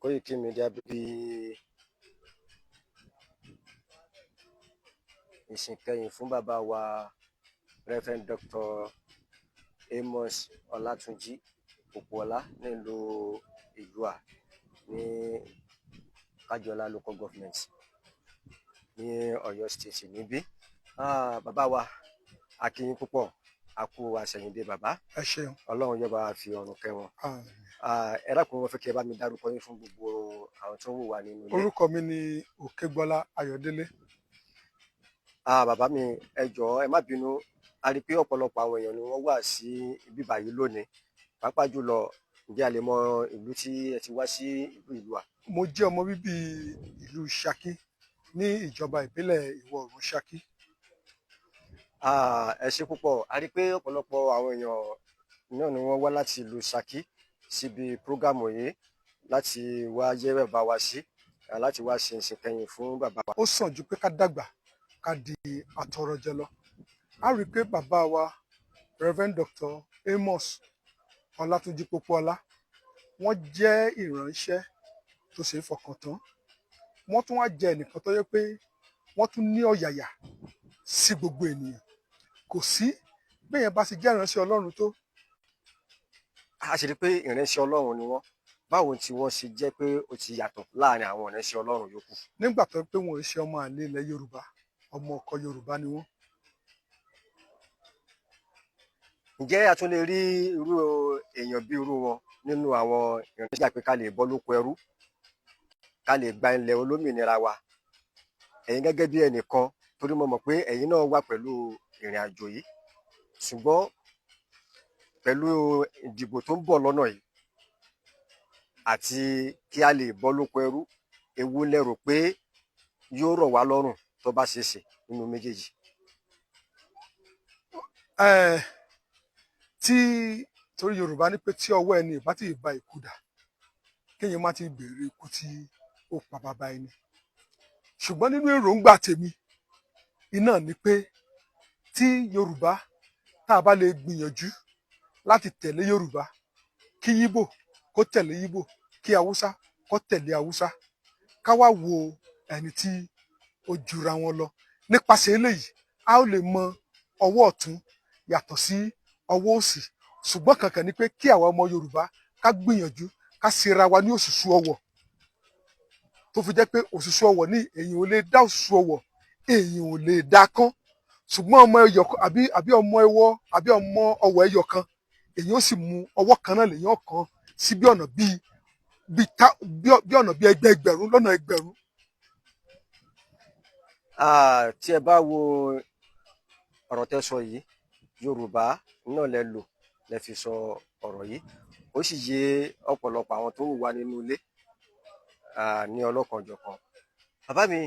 Koiki Media bí ìsìnkẹyìn fún bàbá wa Reverend Dr. Amos Ọlátúnjí Pópóọlá nílùú Ìlúà ní Kájọlá local government ní Ọ̀yọ́ state níbí. Bàbá wa a kí yín púpọ̀, a kú àṣẹ̀yìndé bàbá. Ẹ ṣeun. Ọlọ́run yóò bá wa fi ọ̀run kẹ́ wọn. Ẹ dákun, mo fẹ́ kí ẹ bá mi dárúkọ yín fún gbogbo àwọn tó ń wò wá nínú ilé. Orúkọ mi ni Òkègbọ́lá Ayọ̀délé. Bàbá mi, ẹ jọ̀ọ́ ẹ má bínú, a rí i pé ọ̀pọ̀lọpọ̀ àwọn èèyàn ni wọ́n wà sí ibi báyìí lónìí, pàápàá jùlọ ǹjẹ́ a lè mọ ìlú tí ẹ ti wá sí ìlú Ìlúà? Mo jẹ́ ọmọ bíbí ìlú Ṣakí ní ìjọba ìbílẹ̀ Ìwọ̀ Oòrùn Ṣakí. Ẹ ṣé púpọ̀, a rí i pé ọ̀pọ̀lọpọ̀ àwọn èèyàn náà ni wọ́n wá láti ìlú Ṣakí síbi prógámù yìí láti wá yẹ́ bàbá wa sí, láti wá ṣe ìsìnkẹyìn fún bàbá wa. Ó sàn ju pé ká dàgbà ká di àtọrọjẹ lọ. A rí i pé bàbá wa Reverend Dr. Amos Ọlátúnjí Pópóọlá wọ́n jẹ́ ìránṣẹ́ tó ṣe é fọkàn tán. Wọ́n tún wá jẹ́ ẹnìkan tó yẹ pé wọ́n tún ní ọ̀yàyà sí gbogbo ènìyàn. Kò sí béèyàn bá ṣe jẹ́ ìránṣẹ́ Ọlọ́run tó. A ṣe rí i pé ìránṣẹ́ Ọlọ́run ni wọ́n. Báwo tí wọ́n ṣe jẹ́ pé ó ti yàtọ̀ láàrin àwọn ìránṣẹ́ Ọlọ́run yòókù? Nígbà tó pé wọn ò ṣe ọmọ àlè ilẹ̀ Yorùbá, ọmọ ọkọ Yorùbá ni wọ́n. Ǹjẹ́ a tún lè rí irú èèyàn bí irú wọn nínú àwọn ìránṣẹ́ pé ká lè bọ́ lóko ẹrú, ká lè gba ilẹ̀ olómìnira wa? Ẹ̀yin gẹ́gẹ́ bí ẹnìkan, torí mo mọ̀ pé ẹ̀yin náà wà pẹ̀lú ìrìn àjò yìí, ṣùgbọ́n pẹ̀lú ìdìbò tó ń bọ̀ lọ́nà yìí àti kí a lè bọ́ lóko ẹrú, èwo lẹ rò pé yóò rọ̀ wá lọ́rùn tó bá ṣeé ṣe nínú méjèèjì? Torí Yorùbá ní pé tí ọwọ́ ẹni ìbá ti ba ìkúdà, kéèyàn má ti béèrè ikú tí ó pa bàbá ẹni. Ṣùgbọ́n nínú èròǹgbà tèmi iná ni pé tí Yorùbá tá a bá lè gbìyànjú láti tẹ̀lé Yorùbá, kí Yíbò kó tẹ̀lé Yíbò, kí Haúsá kó tẹ̀lé Haúsá, ká wá wo ẹni tí ó jura wọn lọ. Nípasẹ̀ eléyìí a ó lè mọ ọwọ́ ọ̀tún yàtọ̀ sí ọwọ́ òsì. Ṣùgbọ́n kankan ni pé kí àwa ọmọ Yorùbá ká gbìyànjú ká ṣera wa ní òṣùṣù ọwọ̀, tó fi jẹ́ pé òṣùṣù ọwọ̀ ní èyàn ò lè dá òṣùṣù ọwọ̀, èyàn ò lè dá kán. Ṣùgbọ́n ọmọ ẹyọ àbí ọmọ ẹwọ àbí ọmọ ọwọ̀ ẹyọ kan, èyàn ó sì mú ọwọ́ kan náà lèyàn kan sí bí ọ̀nà bí ọ̀nà bí ẹgbẹ̀rún lọ́nà ẹgbẹ̀rún. Tí ẹ bá wo ọ̀rọ̀ tẹ́ sọ yìí, Yorùbá náà lẹ lò lẹ fi sọ ọ̀rọ̀ yìí, ó sì yé ọ̀pọ̀lọpọ̀ àwọn tó ń wà nínú ilé ní ọlọ́kanòjọ̀kan. Bàbá mi,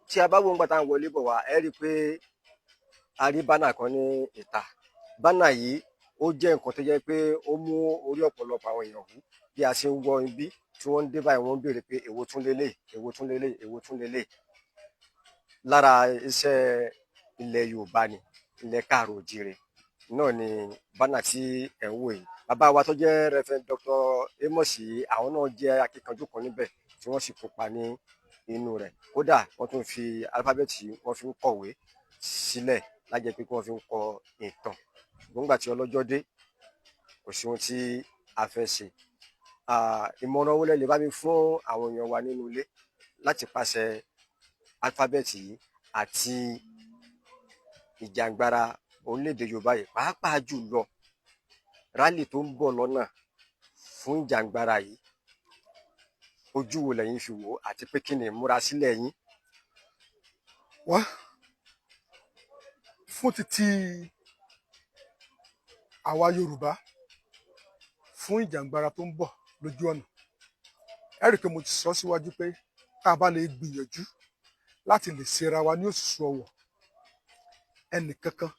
tí a bá wo nígbà tá à ń wọlé bọ̀ wá, ẹ rí i pé a rí bánà kan ní ìta. Bánà yìí ó jẹ́ nǹkan tó jẹ́ pé ó mú orí ọ̀pọ̀lọpọ̀ àwọn èèyàn wú. Bí a ṣe ń wọ ibi tí wọ́n ń dé báyìí, wọ́n ń béèrè pé èwo tún lélẹ̀, èwo tún lélẹ̀, èwo tún lélẹ̀. Lára iṣẹ́ ilẹ̀ Yorùbá ni, ilẹ̀ káàrọ̀ oòjíire náà ni bánà tí ẹ̀ ń wò yìí. Bàbá wa tó jẹ́ Reverend Dr. Amos yìí, àwọn náà jẹ́ akíkanjú kan níbẹ̀ tí wọ́n sì kópa ní inú rẹ̀. Kódà wọ́n tún fi alifábẹ́ẹ̀tì wọ́n fi ń kọ̀wé sílẹ̀ lájẹ́ pé kí wọ́n fi ń kọ ìtàn. Ṣùgbọ́n nígbà tí ọlọ́jọ́ dé, kò sí ohun tí a fẹ́ ṣe. Ìmọ̀ràn wo lẹ lè bá mi fún àwọn èèyàn wa nínú ilé láti pàṣẹ alifábẹ́ẹ̀tì yìí àti ìjàngbara orílẹ̀-èdè Yorùbá yìí, pàápàá jùlọ rálì tó ń bọ̀ lọ́nà fún ìjàngbara yìí? Ojú wo lẹ̀yin fi wò ó, àti pé kí ni ìmúrasílẹ̀ yín? Fún títí àwa Yorùbá, fún ìjàngbara tó ń bọ̀ lójú ọ̀nà, ẹ rí i pé mo ti sọ síwájú pé tá a bá lè gbìyànjú láti lè ṣera wa ní òṣùṣù ọwọ̀, ẹnì kankan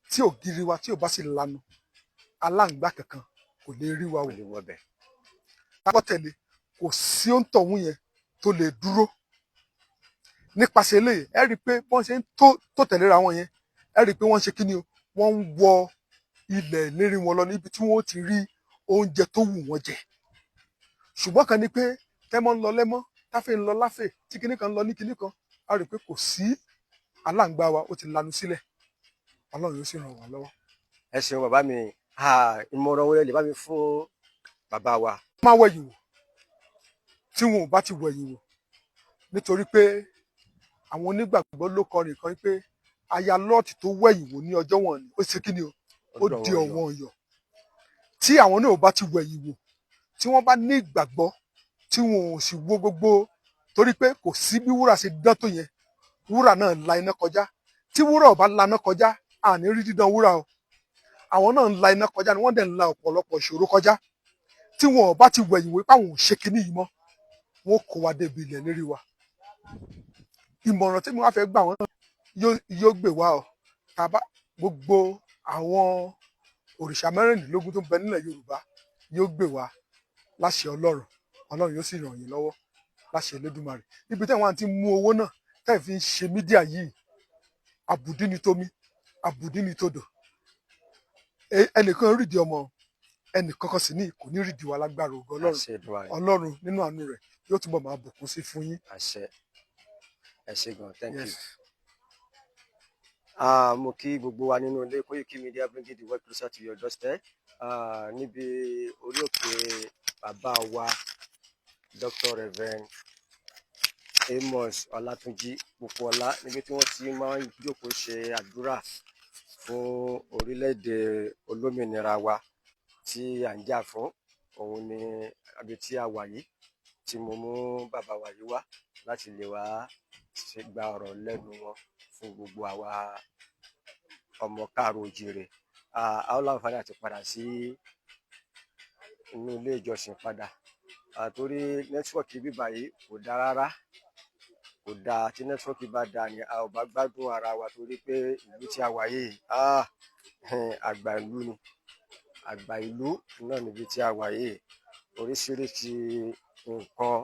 tí ògiri wa tí ò bá sì lanu, aláǹgbá kankan kò lè rí wa wò. Tábọ̀ tẹ̀lé, kò sí òǹtọ̀hún yẹn tó lè dúró. Nípasẹ̀ eléyìí, ẹ rí i pé wọ́n ṣe ń tó tẹ̀léra wọn yẹn, ẹ rí i pé wọ́n ṣe kí ni o, wọ́n ń wọ ilẹ̀ ìlérí wọn lọ níbi tí wọ́n ti rí oúnjẹ tó wù wọ́n jẹ ṣùgbọ́n kan ni pé tẹ́mọ́ ń lọ lẹ́mọ́ táfẹ́ ń lọ láfẹ́ tí kinní kan ń lọ ní kinní kan a rí i pé kò sí aláǹgbá wa ó ti lanu sílẹ̀ Ọlọ́run yóò sì ràn wá lọ́wọ́. ẹ ṣeun bàbá mi, ìmọ̀ràn wo lè bá mi fún bàbá wa. má wẹ̀yìn wò tí wọn ò bá ti wẹ̀yìn wò nítorí pé àwọn onígbàgbọ́ ló kọrin kan pé aya Lọ́ọ̀tì tó wẹ̀yìn wò ní ọjọ́ wọn ni ó ṣe kí ni o ó di ọ̀wọ́n ọ̀yọ́ tí àwọn náà ò bá ti wẹ̀yìn wò tí wọ́n bá ní ìgbàgbọ́ tí wọn ò sì wo gbogbo torí pé kò sí bí wúrà ṣe dán tó yẹn wúrà náà la iná kọjá tí wúrà ò bá laná kọjá àní rí dídán wúrà o àwọn náà ń la iná kọjá ni wọ́n dẹ̀ ń la ọ̀pọ̀lọpọ̀ ìṣòro kọjá tí wọn ò bá ti wẹ̀yìn wò páwọn ò ṣe kinní yìí mọ́ wọn kó wa débi ilẹ̀ lérí wa ìmọ̀ràn tí mo wá fẹ́ gbà wọ́n náà yóò gbè wá ọ tàbá gbogbo àwọn òrìṣà mẹ́rìndínlógún tó ń bẹ nílẹ̀ Yorùbá yóò gbè wá láṣẹ Ọlọ́run yóò sì ràn yín lọ́wọ́ láṣẹ Elédùmarè níbi tẹ́ wọ́n ti mú owó náà tẹ́ fi ń ṣe mídíà yìí àbùdí ni tómi àbùdí ni todò ẹnìkan rídìí ọmọ ẹnìkankan sì ní kò ní rídìí wa lágbára ògo Ọlọ́run nínú àánú rẹ̀ yóò túbọ̀ máa bùkún sí fún yín. ẹ ṣé gan, thank you. Mo kí gbogbo wa nínú ilé Koiki Media bring the world closer to your doorstep. Níbi orí òkè bàbá wa Dr. Reverend Amos Ọlátúnjí Pópóọlá níbi tí wọ́n ti máa ń jókòó ṣe àdúrà fún orílẹ̀-èdè olómìnira wa tí à ń jà fún. Òun ni àbí tí a wà yìí tí mo mú bàbá wa yìí wá láti lè wá ṣe gba ọ̀rọ̀ lẹ́nu wọn fún gbogbo àwa ọmọ káàrọ̀ oòjíire. A ó láǹfààní àti padà sí inú ilé ìjọsìn padà torí nẹ́tíwọ̀kì bíbá yìí kò dáa rárá, kò dáa. Tí nẹ́tíwọ̀kì bá dáa ni a ò bá gbádùn ara wa torí pé ìlú tí a wà yìí àgbà ìlú ni, àgbà ìlú náà níbi tí a wà yìí. Oríṣiríṣi nǹkan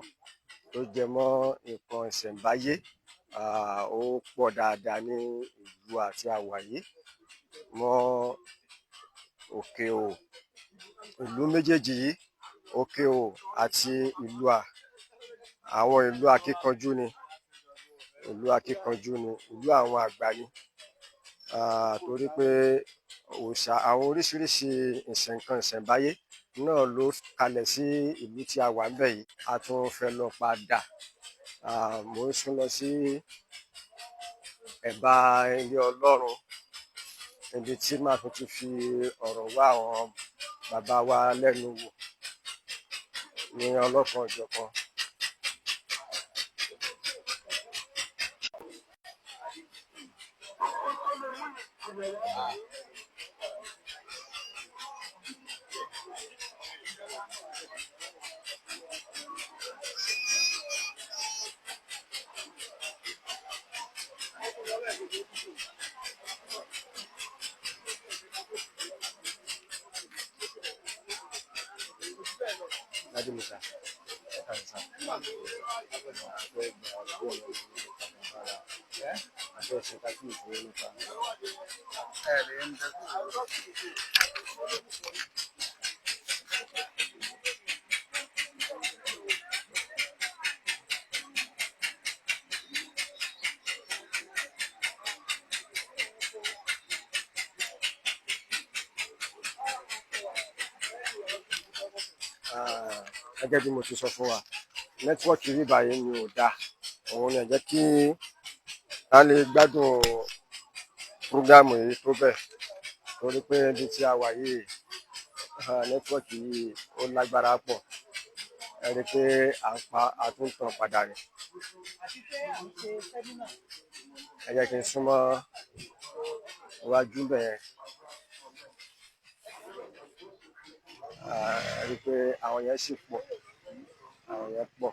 tó jẹ mọ́ nǹkan ìṣẹ̀ǹbáyé ó pọ̀ dáadáa ní ìlú àti àwà yìí mọ́ òkè ò ìlú méjèèjì yìí, òkè ò àti ìlú àwọn ìlú akíkanjú ni, ìlú àwọn àgbà ni torí pé àwọn oríṣiríṣi nǹkan ìṣẹ̀ǹbáyé náà ló kalẹ̀ sí ìlú tí a wà ń bẹ̀ yìí. A tún fẹ́ lọ padà, mo ń sún lọ sí ẹ̀bá ilé Ọlọ́run níbi tí màá tún fi ọ̀rọ̀ wá àwọn bàbá wa lẹ́nu wò ní ọlọ́kan òjọ̀kan. Gẹ́gẹ́ bí mo ti sọ fún wa, nẹ́tíwọ́ọ̀kì bíbá yìí ni ò dáa. Òun ni ẹ jẹ́ kí a lè gbádùn prógámù yìí tó bẹ́ẹ̀ torí pé ibi tí a wà yìí nẹ́tíwọ́ọ̀kì yìí ó lágbára pọ̀. Ẹ rí i pé a tún tàn padà ni. Ẹ jẹ́ kí n súnmọ́ iwájú bẹ́ẹ̀. Ẹ rí i pé àwọn yẹn sì pọ̀, àwọn yẹn pọ̀.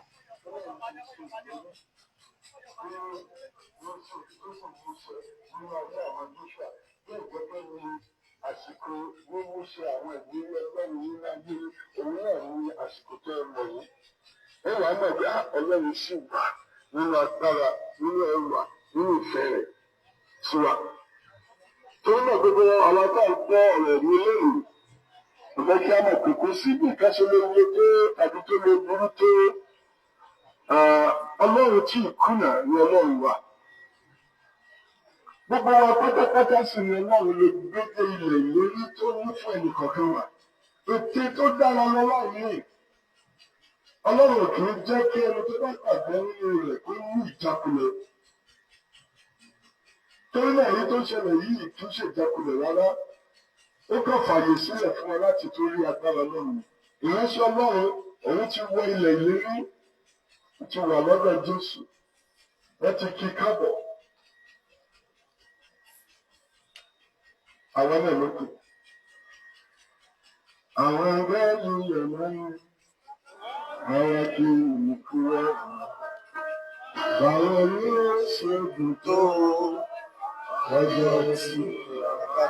Àsìkò mímúṣẹ àwọn ìwúrí Ọlọ́run ní láyé òun náà ní àsìkò tó ẹ mọ̀ yìí. Ẹ wàá mọ̀ bí Ọlọ́run sì wà nínú agbára, nínú ẹwà, nínú ìfẹ́ rẹ̀ sí wa. Torí náà gbogbo àwọn tá à ń gbọ́ ọ̀rọ̀ ẹ̀mí lónìí, ọ̀gbẹ́ kí á mọ̀ pé kò sí bí nǹkan ṣe lè le tó tàbí tó lè burú tó ọlọ́run tí ìkùnà ni ọlọ́run wà. Gbogbo wa pátápátá sì ni ọlọ́run lè gbé dé ilẹ̀ ìlérí tó ní fún ẹnìkọ̀ọ̀kan wa. Ète tó dára lọ́wọ́ yìí. Ọlọ́run kì í jẹ́ kí ẹni tó bá gbàgbọ́ nínú rẹ̀ kó ní ìjákulẹ̀. Torí náà èyí tó ń ṣẹlẹ̀ yìí kì í ṣe ìjákulẹ̀ rárá. Ó kàn fààyè sílẹ̀ fún wa láti torí agbára Ọlọ́run. Ìránṣẹ́ Ọlọ́run òun ti wọ ilẹ̀ ìlérí, ti wà lọ́dọ̀ Jésù. Wọ́n ti kí kábọ̀. Àwọn náà ló kù. Àwọn ẹgbẹ́ yìí yẹ̀ lọ́yìn. Àwọn kì í kú ẹ̀. Báwo ni ó ṣe dùn tó ọjọ́ tí a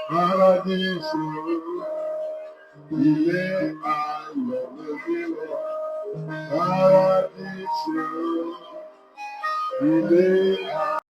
Paradíṣe ilé ayọ̀ lórí rẹ̀. Paradíṣe ilé